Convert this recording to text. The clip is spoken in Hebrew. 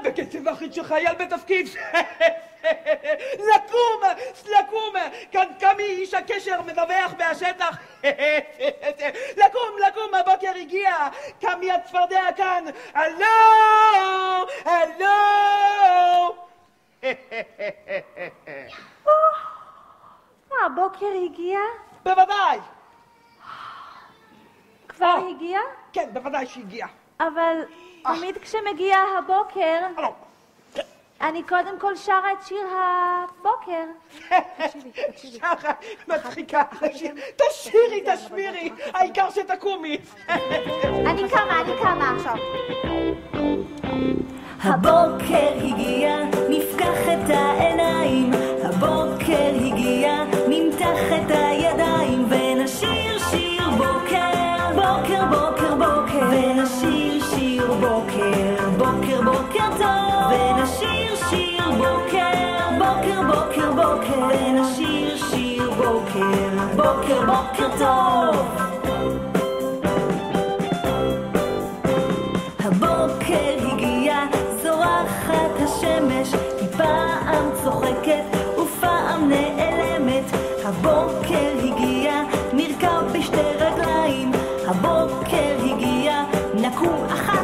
בקצב אחיד של חייל בתפקיד. לקום, כאן קמי איש הקשר מדווח מהשטח. לקום, הבוקר הגיע, קמי הצפרדע כאן. הלו. הבוקר הגיע? בוודאי. כבר הגיע? כן, בוודאי שהגיע. אבל תמיד כשמגיע הבוקר, אני קודם כל שרה את שיר הבוקר. שרה, מצחיקה. תשמירי, העיקר שתקומי. אני קמה עכשיו. הבוקר הגיע, נפקח את העיניים, הבוקר הגיע, נמתח את הידיים ונשיר שיר בוקר, בוקר בוקר בוקר, ונשיר שיר בוקר, בוקר בוקר טוב, ונשיר שיר בוקר, בוקר בוקר בוקר, ונשיר שיר בוקר, בוקר בוקר טוב. הבוקר הגיע, זורחת השמש, היא פעם צוחקת ופעם נעלמת. הבוקר הגיע, נרכב בשתי רגליים, הבוקר הגיע, נקום אחת